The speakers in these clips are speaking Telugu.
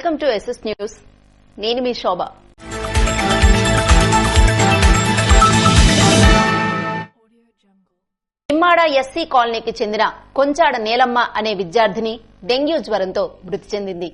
Welcome to SS news. నేను మీ శోభ. నిమ్మాడ ఎస్సీ కాలనీకి చెందిన కొంచాడ నీలమ్మ అనే విద్యార్థిని డెంగ్యూ జ్వరంతో మృతి చెందింది.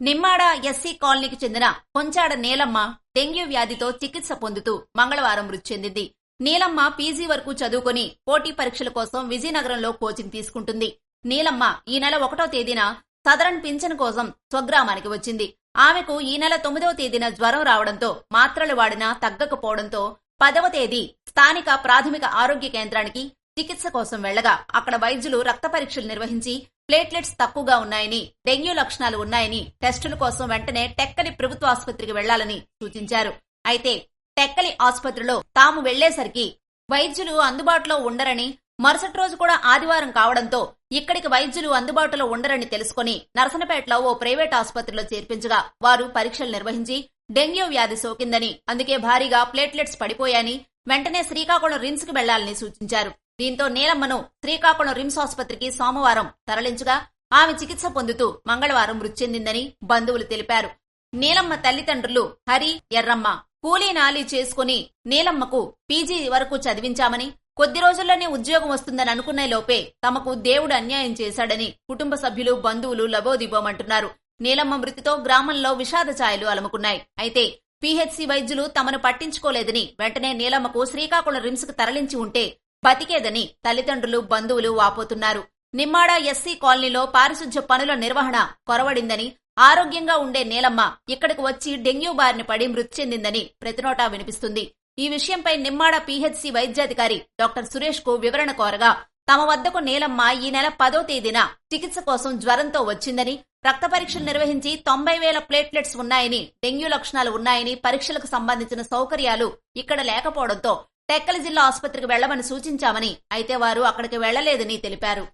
నిమ్మాడ ఎస్సీ కాలనీకి చెందిన కొంచాడ నీలమ్మ డెంగ్యూ వ్యాధితో చికిత్స పొందుతూ మంగళవారం మృతి చెందింది. నీలమ్మ పీజీ వరకు చదువుకుని పోటీ పరీక్షల కోసం విజయనగరంలో కోచింగ్ తీసుకుంటుంది. నీలమ్మ ఈ నెల 1వ తేదీన సదరన్ పింఛన్ కోసం స్వగ్రామానికి వచ్చింది. ఆమెకు ఈ నెల 9వ తేదీన జ్వరం రావడంతో మాత్రలు వాడినా తగ్గకపోవడంతో 10వ తేదీ స్థానిక ప్రాథమిక ఆరోగ్య కేంద్రానికి చికిత్స కోసం వెళ్లగా అక్కడ వైద్యులు రక్త పరీక్షలు నిర్వహించి ప్లేట్లెట్స్ తక్కువగా ఉన్నాయని, డెంగ్యూ లక్షణాలు ఉన్నాయని టెస్టుల కోసం వెంటనే టెక్కలి ప్రభుత్వ ఆసుపత్రికి వెళ్లాలని సూచించారు. అయితే టెక్కలి ఆసుపత్రిలో తాము వెళ్లేసరికి వైద్యులు అందుబాటులో ఉండరని, మరుసటి రోజు కూడా ఆదివారం కావడంతో ఇక్కడికి వైద్యులు అందుబాటులో ఉండరని తెలుసుకుని నరసనపేటలో ఓ ప్రైవేట్ ఆసుపత్రిలో చేర్పించగా వారు పరీక్షలు నిర్వహించి డెంగ్యూ వ్యాధి సోకిందని, అందుకే భారీగా ప్లేట్లెట్స్ పడిపోయాయని వెంటనే శ్రీకాకుళం రిమ్స్ కు వెళ్లాలని సూచించారు. దీంతో నీలమ్మను శ్రీకాకుళం రిమ్స్ ఆసుపత్రికి సోమవారం తరలించగా ఆమె చికిత్స పొందుతూ మంగళవారం మృతి చెందిందని బంధువులు తెలిపారు. నీలమ్మ తల్లిదండ్రులు హరి, ఎర్రమ్మ కూలీ నాలీ చేసుకుని నీలమ్మకు పీజీ వరకు చదివించామని, కొద్ది రోజుల్లోనే ఉద్యోగం వస్తుందని అనుకునే లోపే తమకు దేవుడు అన్యాయం చేశాడని కుటుంబ సభ్యులు, బంధువులు లబోదిబోమంటున్నారు. నీలమ్మ మృతితో గ్రామంలో విషాద ఛాయలు అలుముకున్నాయి. అయితే పీహెచ్సీ వైద్యులు తమను పట్టించుకోలేదని వెంటనే నీలమ్మకు శ్రీకాకుళం రిమ్స్ కు తరలించి ఉంటే బతికేదని తల్లిదండ్రులు, బంధువులు వాపోతున్నారు. నిమ్మాడ ఎస్సీ కాలనీలో పారిశుధ్య పనుల నిర్వహణ కొరవడిందని, ఆరోగ్యంగా ఉండే నీలమ్మ ఇక్కడికి వచ్చి డెంగ్యూ బారిన పడి మృతి చెందిందని ప్రతినోటా వినిపిస్తుంది. ఈ విషయంపై నిమ్మాడ పీహెచ్సీ వైద్యాధికారి డాక్టర్ సురేష్ కు వివరణ కోరగా తమ వద్దకు నీలమ్మ ఈ నెల 10వ తేదీన చికిత్స కోసం జ్వరంతో వచ్చిందని, రక్త పరీక్షలు నిర్వహించి 90,000 ప్లేట్లెట్స్ ఉన్నాయని, డెంగ్యూ లక్షణాలు ఉన్నాయని, పరీక్షలకు సంబంధించిన సౌకర్యాలు ఇక్కడ లేకపోవడంతో టెక్కలి జిల్లా ఆసుపత్రికి వెళ్లమని సూచించామని, అయితే వారు అక్కడికి వెళ్లలేదని తెలిపారు.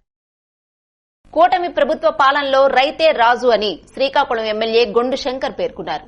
కూటమి ప్రభుత్వ పాలనలో రైతే రాజు అని శ్రీకాకుళం ఎమ్మెల్యే గొండు శంకర్ పేర్కొన్నారు.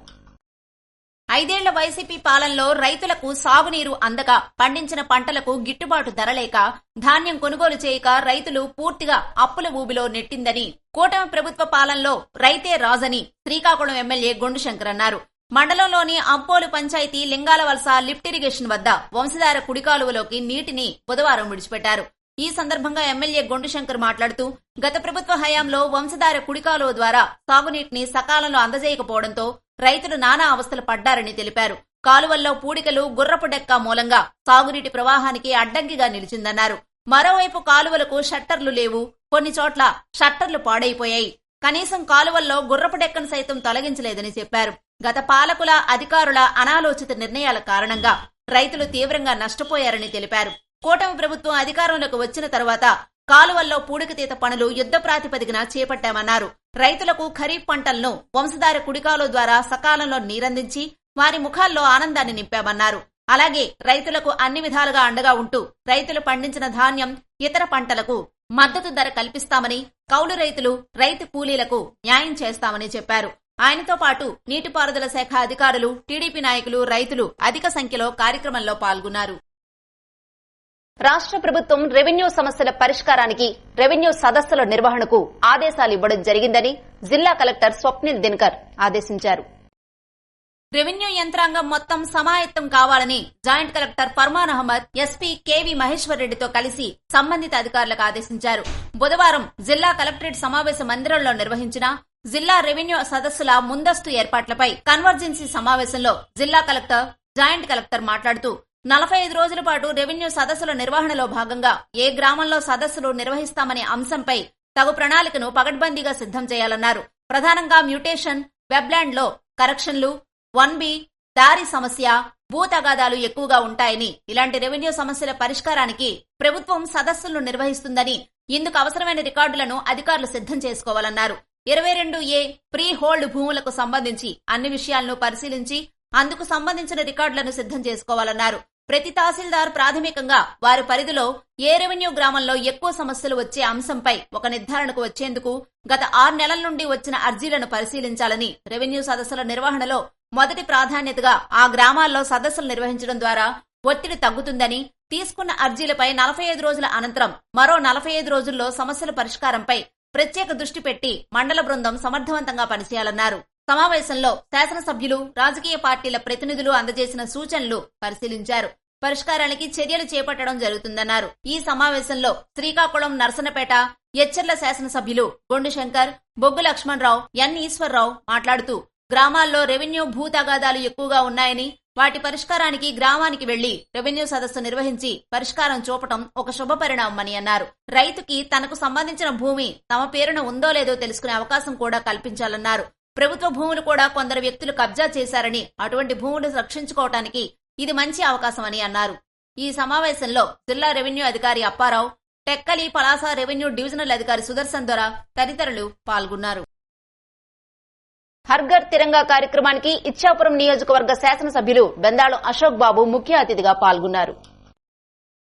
5 ఏళ్ల వైసీపీ పాలనలో రైతులకు సాగునీరు అందక, పండించిన పంటలకు గిట్టుబాటు ధర లేక, ధాన్యం కొనుగోలు చేయక రైతులు పూర్తిగా అప్పుల ఊబిలో నెట్టిందని, కూటమి ప్రభుత్వ పాలనలో రైతే రాజని శ్రీకాకుళం ఎమ్మెల్యే గొండు శంకర్ అన్నారు. మండలంలోని అంపోలు పంచాయతీ లింగాలవలస లిఫ్ట్ ఇరిగేషన్ వద్ద వంశధార కుడికాలువలోకి నీటిని బుధవారం విడిచిపెట్టారు. ఈ సందర్భంగా ఎమ్మెల్యే గొండు శంకర్ మాట్లాడుతూ గత ప్రభుత్వ హయాంలో వంశధార కుడికాలువ ద్వారా సాగునీటిని సకాలంలో అందజేయకపోవడంతో రైతులు నానా అవస్థలు పడ్డారని తెలిపారు. కాలువల్లో పూడికలు, గుర్రపు డెక్క మూలంగా సాగునీటి ప్రవాహానికి అడ్డంకిగా నిలిచిందన్నారు. మరోవైపు కాలువలకు షట్టర్లు లేవు, కొన్ని చోట్ల షట్టర్లు పాడైపోయాయి. కనీసం కాలువల్లో గుర్రపు డెక్కను సైతం తొలగించలేదని చెప్పారు. గత పాలకుల, అధికారుల అనాలోచిత నిర్ణయాల కారణంగా రైతులు తీవ్రంగా నష్టపోయారని తెలిపారు. కూటమి ప్రభుత్వం అధికారంలోకి వచ్చిన తర్వాత కాలువల్లో పూడికతీత పనులు యుద్ధ ప్రాతిపదికన చేపట్టామన్నారు. రైతులకు ఖరీఫ్ పంటలను వంశధార కుడికాలువ ద్వారా సకాలంలో నీరందించి వారి ముఖాల్లో ఆనందాన్ని నింపామన్నారు. అలాగే రైతులకు అన్ని విధాలుగా అండగా ఉంటూ రైతులు పండించిన ధాన్యం, ఇతర పంటలకు మద్దతు ధర కల్పిస్తామని, కౌలు రైతులు, రైతు కూలీలకు న్యాయం చేస్తామని చెప్పారు. ఆయనతో పాటు నీటిపారుదల శాఖ అధికారులు, టీడీపీ నాయకులు, రైతులు అధిక సంఖ్యలో కార్యక్రమంలో పాల్గొన్నారు. రాష్ట్ర ప్రభుత్వం రెవెన్యూ సమస్యల పరిష్కారానికి రెవెన్యూ సదస్సుల నిర్వహణకు ఆదేశాలు ఇవ్వడం జరిగిందని జిల్లా కలెక్టర్ స్వప్నిల్ దినకర్ ఆదేశించారు. రెవెన్యూ యంత్రాంగం మొత్తం సమాయత్తం కావాలని joint collector Farman Ahmed SP K V Maheshwar రెడ్డితో కలిసి సంబంధిత అధికారులకు ఆదేశించారు. బుధవారం జిల్లా కలెక్టరేట్ సమావేశ మందిరంలో నిర్వహించిన జిల్లా రెవెన్యూ సదస్సుల ముందస్తు ఏర్పాట్లపై కన్వర్జెన్సీ సమావేశంలో జిల్లా కలెక్టర్, జాయింట్ కలెక్టర్ మాట్లాడుతూ 45 రోజుల పాటు రెవెన్యూ సదస్సుల నిర్వహణలో భాగంగా ఏ గ్రామంలో సదస్సులు నిర్వహిస్తామనే అంశంపై తగు ప్రణాళికను పకడ్బందీగా సిద్ధం చేయాలన్నారు. ప్రధానంగా మ్యూటేషన్, వెబ్లాండ్ లో కరెక్షన్లు, 1B, దారి సమస్య, భూ తగాదాలు ఎక్కువగా ఉంటాయని, ఇలాంటి రెవెన్యూ సమస్యల పరిష్కారానికి ప్రభుత్వం సదస్సులను నిర్వహిస్తుందని, ఇందుకు అవసరమైన రికార్డులను అధికారులు సిద్ధం చేసుకోవాలన్నారు. 22A ప్రీ హోల్డ్ భూములకు సంబంధించి అన్ని విషయాలను పరిశీలించి అందుకు సంబంధించిన రికార్డులను సిద్ధం చేసుకోవాలన్నారు. ప్రతి తహసీల్దార్ ప్రాథమికంగా వారి పరిధిలో ఏ రెవెన్యూ గ్రామంలో ఎక్కువ సమస్యలు వచ్చే అంశంపై ఒక నిర్ధారణకు వచ్చేందుకు గత 6 నెలల నుండి వచ్చిన అర్జీలను పరిశీలించాలని, రెవెన్యూ సదస్సుల నిర్వహణలో మొదటి ప్రాధాన్యతగా ఆ గ్రామాల్లో సదస్సులు నిర్వహించడం ద్వారా ఒత్తిడి తగ్గుతుందని, తీసుకున్న అర్జీలపై 45 రోజుల అనంతరం మరో 45 రోజుల్లో సమస్యల పరిష్కారంపై ప్రత్యేక దృష్టి పెట్టి మండల బృందం సమర్థవంతంగా పనిచేయాలన్నారు. సమావేశంలో శాసనసభ్యులు, రాజకీయ పార్టీల ప్రతినిధులు అందజేసిన సూచనలు పరిశీలించారు. పరిష్కారానికి చర్యలు చేపట్టడం జరుగుతుందన్నారు. ఈ సమావేశంలో శ్రీకాకుళం, నర్సనపేట, ఎచ్చెర్ల శాసనసభ్యులు గొండు శంకర్, బొగ్గు లక్ష్మణరావు, ఎన్ ఈశ్వర్రావు మాట్లాడుతూ గ్రామాల్లో రెవెన్యూ భూ తగాదాలు ఎక్కువగా ఉన్నాయని, వాటి పరిష్కారానికి గ్రామానికి వెళ్లి రెవెన్యూ సదస్సు నిర్వహించి పరిష్కారం చూపటం ఒక శుభపరిణామమని అన్నారు. రైతుకి తనకు సంబంధించిన భూమి తమ పేరున ఉందో లేదో తెలుసుకునే అవకాశం కూడా కల్పించాలన్నారు. ప్రభుత్వ భూములు కూడా కొందరు వ్యక్తులు కబ్జా చేశారని, అటువంటి భూములు రక్షించుకోవటానికి ఇది మంచి అవకాశమని అన్నారు. ఈ సమావేశంలో జిల్లా రెవెన్యూ అధికారి అప్పారావు, టెక్కలి, పలాస రెవెన్యూ డివిజనల్ అధికారి సుదర్శన్ దొర తదితరులు పాల్గొన్నారు. హర్ఘర్ తిరంగా కార్యక్రమానికి ఇచ్చాపురం నియోజకవర్గ శాసనసభ్యులు బెందాళం అశోక్ బాబు ముఖ్య అతిథిగా పాల్గొన్నారు.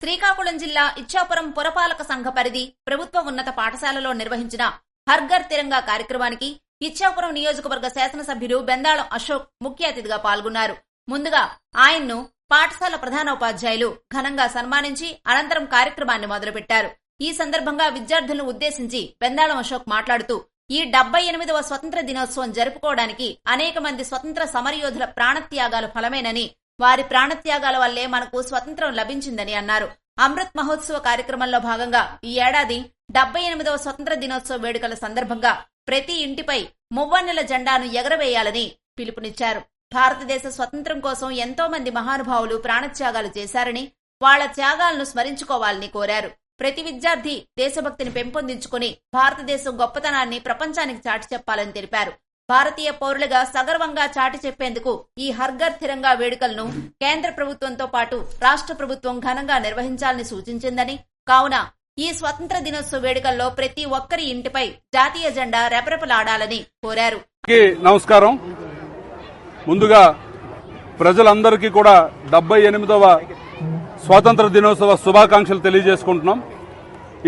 శ్రీకాకుళం జిల్లా ఇచ్చాపురం పురపాలక సంఘ పరిధి ప్రభుత్వ ఉన్నత పాఠశాలలో నిర్వహించిన హర్ఘర్ తిరంగా కార్యక్రమానికి ఇచ్చాపురం నియోజకవర్గ శాసనసభ్యులు బెందాళం అశోక్ ముఖ్య అతిథిగా పాల్గొన్నారు. ముందుగా ఆయన్ను పాఠశాల ప్రధానోపాధ్యాయులు ఘనంగా సన్మానించి అనంతరం కార్యక్రమాన్ని మొదలుపెట్టారు. ఈ సందర్భంగా విద్యార్థులను ఉద్దేశించి బెందాళం అశోక్ మాట్లాడుతూ ఈ 78వ స్వతంత్ర దినోత్సవం జరుపుకోవడానికి అనేక మంది స్వతంత్ర సమరయోధుల ప్రాణత్యాగాలు ఫలమేనని, వారి ప్రాణత్యాగాల వల్లే మనకు స్వతంత్రం లభించిందని అన్నారు. అమృత్ మహోత్సవ కార్యక్రమంలో భాగంగా ఈ ఏడాది 78వ స్వతంత్ర దినోత్సవ వేడుకల సందర్భంగా ప్రతి ఇంటిపై మువ్వన్నెల జెండాను ఎగరవేయాలని పిలుపునిచ్చారు. భారతదేశ స్వతంత్రం కోసం ఎంతో మంది మహానుభావులు ప్రాణత్యాగాలు చేశారని, వాళ్ల త్యాగాలను స్మరించుకోవాలని కోరారు. ప్రతి విద్యార్థి దేశభక్తిని పెంపొందించుకుని భారతదేశం గొప్పతనాన్ని ప్రపంచానికి చాటి చెప్పాలని తెలిపారు. భారతీయ పౌరులుగా సగర్వంగా చాటి చెప్పేందుకు ఈ హర్ఘర్ తిరంగా వేడుకలను కేంద్ర ప్రభుత్వంతో పాటు రాష్ట్ర ప్రభుత్వం ఘనంగా నిర్వహించాలని సూచించిందని, కావున ఈ స్వతంత్ర దినోత్సవ వేడుకల్లో ప్రతి ఒక్కరి ఇంటిపై జాతీయ జెండా రెపరెపలాడాలని కోరారు. నమస్కారం. ముందుగా ప్రజలందరికీ కూడా 78వ స్వాతంత్ర దినోత్సవ శుభాకాంక్షలు తెలియజేసుకుంటున్నాం.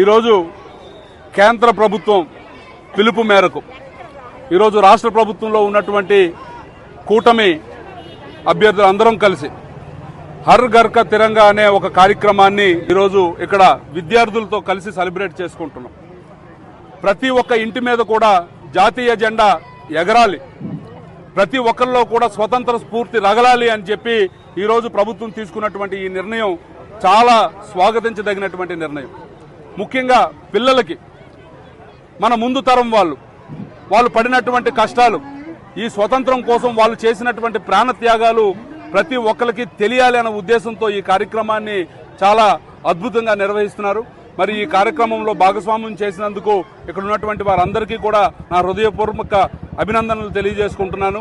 ఈరోజు కేంద్ర ప్రభుత్వం పిలుపు మేరకు ఈరోజు రాష్ట్ర ప్రభుత్వంలో ఉన్నటువంటి కూటమి అభ్యర్థులందరం కలిసి హర్ ఘర్ కా తిరంగా అనే ఒక కార్యక్రమాన్ని ఈరోజు ఇక్కడ విద్యార్థులతో కలిసి సెలబ్రేట్ చేసుకుంటున్నాం. ప్రతి ఒక్క ఇంటి మీద కూడా జాతీయ జెండా ఎగరాలి, ప్రతి ఒక్కరిలో కూడా స్వతంత్ర స్ఫూర్తి రగలాలి అని చెప్పి ఈరోజు ప్రభుత్వం తీసుకున్నటువంటి ఈ నిర్ణయం చాలా స్వాగతించదగినటువంటి నిర్ణయం. ముఖ్యంగా పిల్లలకి, మన ముందు తరం వాళ్ళు పడినటువంటి కష్టాలు, ఈ స్వతంత్రం కోసం వాళ్ళు చేసినటువంటి ప్రాణత్యాగాలు ప్రతి ఒక్కరికి తెలియాలి అనే ఉద్దేశంతో ఈ కార్యక్రమాన్ని చాలా అద్భుతంగా నిర్వహిస్తున్నారు. మరి ఈ కార్యక్రమంలో భాగస్వామ్యం చేసినందుకు ఇక్కడ ఉన్నటువంటి వారందరికీ కూడా నా హృదయపూర్వక అభినందనలు తెలియజేసుకుంటున్నాను.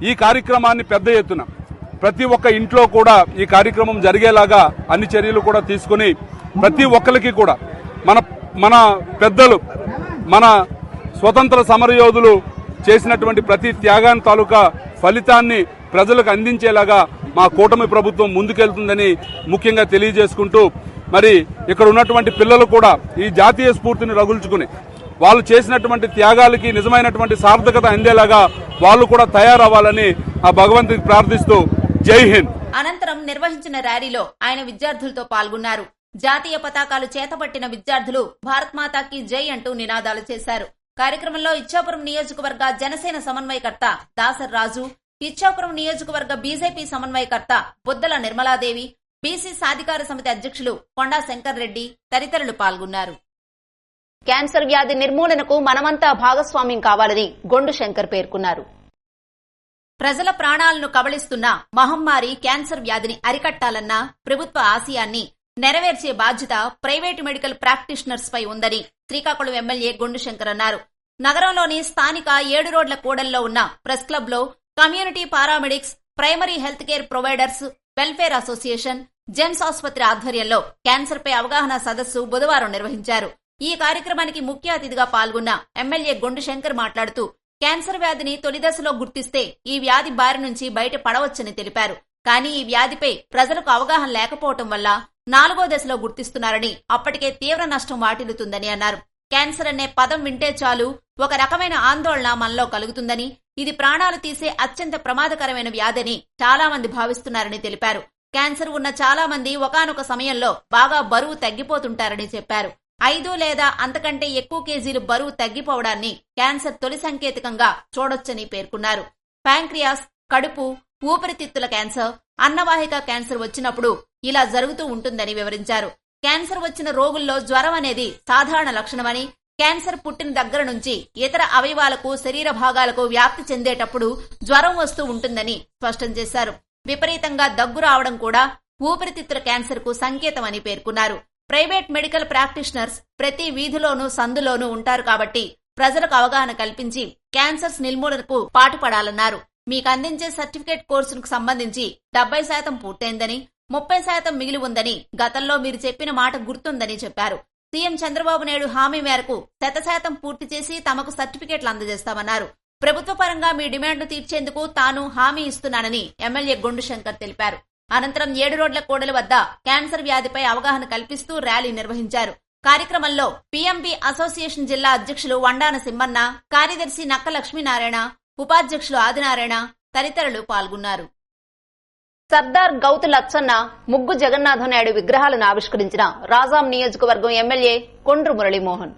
ఈ కార్యక్రమాన్ని పెద్ద ఎత్తున ప్రతి ఒక్క ఇంట్లో కూడా ఈ కార్యక్రమం జరిగేలాగా అన్ని చర్యలు కూడా తీసుకుని ప్రతి ఒక్కరికి కూడా మన పెద్దలు, మన స్వతంత్ర సమరయోధులు చేసినటువంటి ప్రతి త్యాగాన్ని తాలూకా ఫలితాన్ని ప్రజలకు అందించేలాగా మా కూటమి ప్రభుత్వం ముందుకెళ్తుందని ముఖ్యంగా తెలియజేసుకుంటూ, మరి ఇక్కడ ఉన్నటువంటి పిల్లలు కూడా ఈ జాతీయ స్ఫూర్తిని రగుల్చుకుని వాళ్ళు చేసినటువంటి త్యాగాలకి నిజమైనటువంటి సార్థకత అందేలాగా వాళ్ళు కూడా తయారవ్వాలని ఆ భగవంతుడికి ప్రార్థిస్తూ జై హింద్. అనంతరం నిర్వహించిన ర్యాలీలో ఆయన విద్యార్థులతో పాల్గొన్నారు. జాతీయ పతాకాలు చేతపట్టిన విద్యార్థులు భారత్ మాతాకి జై అంటూ నినాదాలు చేశారు. కార్యక్రమంలో ఇచ్చాపురం నియోజకవర్గ జనసేన సమన్వయకర్త దాసర్ రాజు, ఇచ్చాపురం నియోజకవర్గ బీజేపీ సమన్వయకర్త బుద్దల నిర్మలాదేవి, బీసీ సాధికార సమితి అధ్యక్షులు కొండా శంకర్ రెడ్డి తదితరులు పాల్గొన్నారు. క్యాన్సర్ వ్యాధి నిర్మూలనకు మనమంతా భాగస్వామ్యం కావాలని గొండు శంకర్ పేర్కొన్నారు. ప్రజల ప్రాణాలను కబళిస్తున్న మహమ్మారి క్యాన్సర్ వ్యాధిని అరికట్టాలన్న ప్రభుత్వ ఆశయాన్ని నెరవేర్చే బాధ్యత ప్రైవేటు మెడికల్ ప్రాక్టీషనర్స్ పై ఉందని శ్రీకాకుళం ఎమ్మెల్యే గొండు శంకర్ అన్నారు. నగరంలోని స్థానిక 7 రోడ్ల కూడల్లో ఉన్న ప్రెస్ క్లబ్ లో community paramedics, primary health care providers welfare association, gems ఆసుపత్రి ఆధ్వర్యంలో క్యాన్సర్ పై అవగాహన సదస్సు బుధవారం నిర్వహించారు. ఈ కార్యక్రమానికి ముఖ్య అతిథిగా పాల్గొన్న ఎమ్మెల్యే గొండు శంకర్ మాట్లాడుతూ క్యాన్సర్ వ్యాధిని తొలి దశలో గుర్తిస్తే ఈ వ్యాధి బారి నుంచి బయట పడవచ్చని తెలిపారు. కానీ ఈ వ్యాధిపై ప్రజలకు అవగాహన లేకపోవటం వల్ల 4వ దశలో గుర్తిస్తున్నారని, అప్పటికే తీవ్ర నష్టం వాటిల్లుతుందని అన్నారు. క్యాన్సర్ అనే పదం వింటే చాలు ఒక రకమైన ఆందోళన మనలో కలుగుతుందని, ఇది ప్రాణాలు తీసే అత్యంత ప్రమాదకరమైన వ్యాధిని చాలా మంది భావిస్తున్నారని తెలిపారు. క్యాన్సర్ ఉన్న చాలా మంది ఒకానొక సమయంలో బాగా బరువు తగ్గిపోతుంటారని చెప్పారు. 5 లేదా అంతకంటే ఎక్కువ కేజీలు బరువు తగ్గిపోవడాన్ని క్యాన్సర్ తొలి సంకేతకంగా చూడొచ్చని పేర్కొన్నారు. ప్యాంక్రియాస్, కడుపు, ఊపిరితిత్తుల క్యాన్సర్, అన్నవాహిక క్యాన్సర్ వచ్చినప్పుడు ఇలా జరుగుతూ ఉంటుందని వివరించారు. క్యాన్సర్ వచ్చిన రోగుల్లో జ్వరం అనేది సాధారణ లక్షణమని, క్యాన్సర్ పుట్టిన దగ్గర నుంచి ఇతర అవయవాలకు, శరీర భాగాలకు వ్యాప్తి చెందేటప్పుడు జ్వరం వస్తూ ఉంటుందని స్పష్టం చేశారు. విపరీతంగా దగ్గు రావడం కూడా ఊపిరితిత్తుల క్యాన్సర్ కు సంకేతమని పేర్కొన్నారు. ప్రైవేట్ మెడికల్ ప్రాక్టీషనర్స్ ప్రతి వీధిలోనూ సందులోనూ ఉంటారు కాబట్టి ప్రజలకు అవగాహన కల్పించి క్యాన్సర్స్ నిర్మూలనకు పాటుపడాలన్నారు. మీకు అందించే సర్టిఫికేట్ కోర్సుకు సంబంధించి 70% పూర్తయిందని, 30% మిగిలి ఉందని గతంలో మీరు చెప్పిన మాట గుర్తుందని చెప్పారు. సీఎం చంద్రబాబు నాయుడు హామీ మేరకు 100% పూర్తి చేసి తమకు సర్టిఫికేట్లు అందజేస్తామన్నారు. ప్రభుత్వ పరంగా మీ డిమాండ్ను తీర్చేందుకు తాను హామీ ఇస్తున్నానని ఎమ్మెల్యే గొండు శంకర్ తెలిపారు. అనంతరం 7 రోడ్ల కూడలి వద్ద క్యాన్సర్ వ్యాధిపై అవగాహన కల్పిస్తూ ర్యాలీ నిర్వహించారు. కార్యక్రమంలో పీఎంబీ అసోసియేషన్ జిల్లా అధ్యక్షులు వండాన సింహన్న, కార్యదర్శి నక్క లక్ష్మీనారాయణ, ఉపాధ్యక్షులు ఆదినారాయణ తదితరులు పాల్గొన్నారు. సర్దార్ గౌతు లచ్చన్న, ముగ్గు జగన్నాథం నాయుడు విగ్రహాలను ఆవిష్కరించిన రాజాం నియోజకవర్గం ఎమ్మెల్యే కొండ్రు మురళీమోహన్.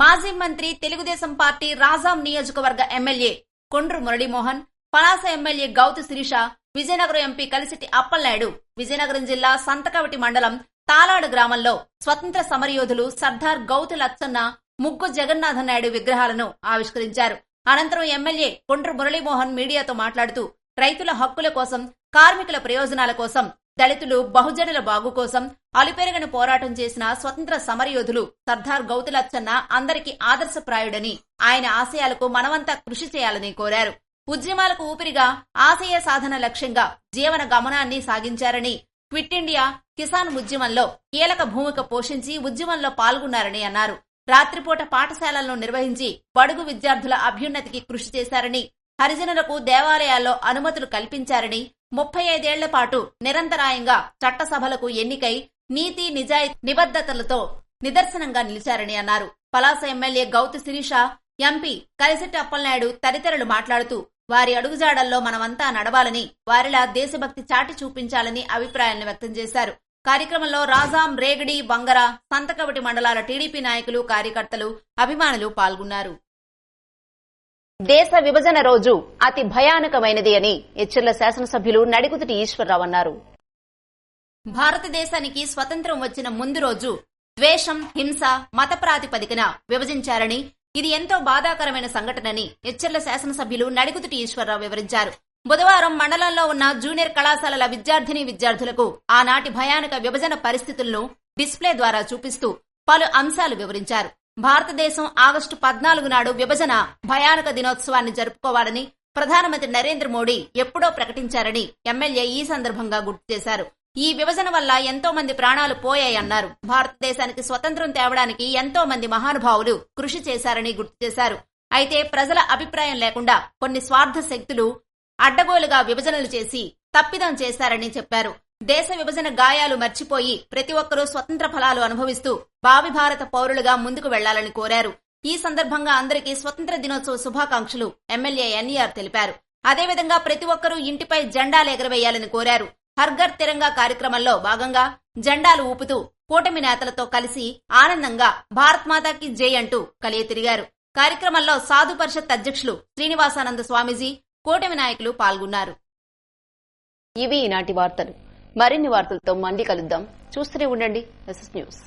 మాజీ మంత్రి, తెలుగుదేశం పార్టీ రాజాం నియోజకవర్గ MLA Kondru Muralimohan, Palasa MLA Gouthu Sireesha, Vizianagaram MP Kalisetti Appalanaidu Vizianagaram జిల్లా సంతకవటి మండలం తాలాడు గ్రామంలో స్వతంత్ర సమరయోధులు సర్దార్ గౌతు లచ్చన్న, ముగ్గు జగన్నాథం నాయుడు విగ్రహాలను ఆవిష్కరించారు. అనంతరం ఎమ్మెల్యే కొండ్రు మురళీమోహన్ మీడియాతో మాట్లాడుతూ రైతుల హక్కుల కోసం, కార్మికుల ప్రయోజనాల కోసం, దళితులు, బహుజనుల బాగు కోసం అలుపెరగని పోరాటం చేసిన స్వతంత్ర సమరయోధులు సర్దార్ గౌతు లచ్చన్న అందరికీ ఆదర్శప్రాయుడని, ఆయన ఆశయాలకు మనమంతా కృషి చేయాలని కోరారు. ఉద్యమాలకు ఊపిరిగా, ఆశయ సాధన లక్ష్యంగా జీవన గమనాన్ని సాగించారని, క్విట్ ఇండియా, కిసాన్ ఉద్యమంలో కీలక భూమిక పోషించి ఉద్యమంలో పాల్గొన్నారని అన్నారు. రాత్రిపూట పాఠశాలలను నిర్వహించి బడుగు విద్యార్థుల అభ్యున్నతికి కృషి చేశారని, హరిజనులకు దేవాలయాల్లో అనుమతులు కల్పించారని, 35 ఏళ్ల పాటు నిరంతరాయంగా చట్టసభలకు ఎన్నికై నీతి, నిజాయితీ, నిబద్ధతలతో నిదర్శనంగా నిలిచారని అన్నారు. పలాస ఎమ్మెల్యే గౌతు శిరీష, ఎంపీ కలిసిటి అప్పలనాయుడు తదితరులు మాట్లాడుతూ వారి అడుగుజాడల్లో మనమంతా నడవాలని, వారిలా దేశభక్తి చాటి చూపించాలని అభిప్రాయాలను వ్యక్తం చేశారు. కార్యక్రమంలో రాజాం, రేగడి, బంగర, సంతకవటి మండలాల టీడీపీ నాయకులు, కార్యకర్తలు, అభిమానులు పాల్గొన్నారు. దేశ విభజన రోజు అతి భయానకమైనది అని ఎచ్చెర్ల శాసనసభ్యులు నడికుదుటి ఈశ్వరరావు అన్నారు. భారతదేశానికి స్వతంత్రం వచ్చిన ముందు రోజు ద్వేషం, హింస, మత ప్రాతిపదికన విభజించారని, ఇది ఎంతో బాధాకరమైన సంఘటనని ఎచ్చెర్ల శాసనసభ్యులు నడికుదుటి ఈశ్వరరావు వివరించారు. బుధవారం మండలంలో ఉన్న జూనియర్ కళాశాలల విద్యార్థులకు ఆనాటి భయానక విభజన పరిస్థితులను డిస్ప్లే ద్వారా చూపిస్తూ పలు అంశాలు వివరించారు. భారతదేశం ఆగస్టు 14 నాడు విభజన భయానక దినోత్సవాన్ని జరుపుకోవాలని ప్రధానమంత్రి నరేంద్ర మోడీ ఎప్పుడో ప్రకటించారని ఎమ్మెల్యే ఈ సందర్భంగా గుర్తు చేశారు. ఈ విభజన వల్ల ఎంతో మంది ప్రాణాలు పోయాయన్నారు. భారతదేశానికి స్వతంత్రం తేవడానికి ఎంతో మంది మహానుభావులు కృషి చేశారని గుర్తు చేశారు. అయితే ప్రజల అభిప్రాయం లేకుండా కొన్ని స్వార్థ శక్తులు అడ్డగోలుగా విభజనలు చేసి తప్పిదం చేశారని చెప్పారు. దేశ విభజన గాయాలు మర్చిపోయి ప్రతి ఒక్కరూ స్వతంత్ర ఫలాలు అనుభవిస్తూ భావి భారత పౌరులుగా ముందుకు వెళ్లాలని కోరారు. ఈ సందర్భంగా అందరికీ స్వతంత్ర దినోత్సవ శుభాకాంక్షలు ఎమ్మెల్యే ఎన్ఈఆర్ తెలిపారు. అదేవిధంగా ప్రతి ఒక్కరూ ఇంటిపై జెండాలు ఎగరవేయాలని కోరారు. హర్ఘర్ తిరంగా కార్యక్రమంలో భాగంగా జెండాలు ఊపుతూ కూటమి నేతలతో కలిసి ఆనందంగా భారత్ మాతాకి జై అంటూ కలియ తిరిగారు. కార్యక్రమంలో సాధు పరిషత్ అధ్యక్షులు శ్రీనివాసానంద స్వామీజీ, కూటమి నాయకులు పాల్గొన్నారు. ఇవి ఈనాటి వార్తలు. మరిన్ని వార్తలతో మళ్ళీ కలుద్దాం. చూస్తూనే ఉండండి ఎస్ఎస్ న్యూస్.